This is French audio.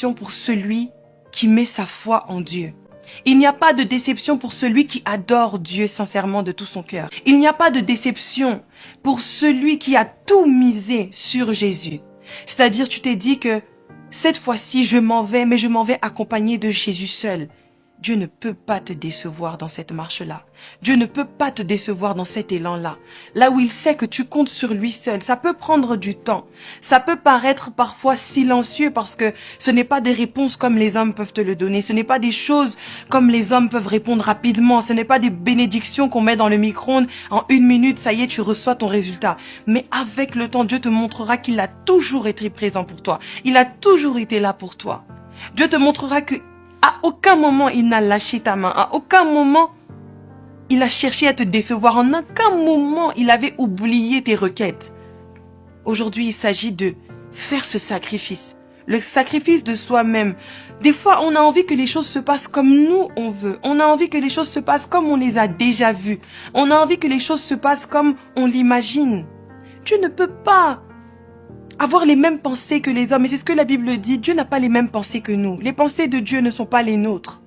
déception pour celui qui met sa foi en Dieu. Il n'y a pas de déception pour celui qui adore Dieu sincèrement de tout son cœur. Il n'y a pas de déception pour celui qui a tout misé sur Jésus. C'est-à-dire, tu t'es dit que cette fois-ci, je m'en vais, mais je m'en vais accompagné de Jésus seul. Dieu ne peut pas te décevoir dans cette marche-là. Dieu ne peut pas te décevoir dans cet élan-là. Là où il sait que tu comptes sur lui seul, ça peut prendre du temps. Ça peut paraître parfois silencieux parce que ce n'est pas des réponses comme les hommes peuvent te le donner. Ce n'est pas des choses comme les hommes peuvent répondre rapidement. Ce n'est pas des bénédictions qu'on met dans le micro-ondes. En 1 minute, ça y est, tu reçois ton résultat. Mais avec le temps, Dieu te montrera qu'il a toujours été présent pour toi. Il a toujours été là pour toi. Dieu te montrera que à aucun moment il n'a lâché ta main. À aucun moment il a cherché à te décevoir. En aucun moment il avait oublié tes requêtes. Aujourd'hui, il s'agit de faire ce sacrifice. Le sacrifice de soi-même. Des fois, on a envie que les choses se passent comme nous on veut. On a envie que les choses se passent comme on les a déjà vues. On a envie que les choses se passent comme on l'imagine. Dieu ne peut pas avoir les mêmes pensées que les hommes. Et c'est ce que la Bible dit. Dieu n'a pas les mêmes pensées que nous. Les pensées de Dieu ne sont pas les nôtres.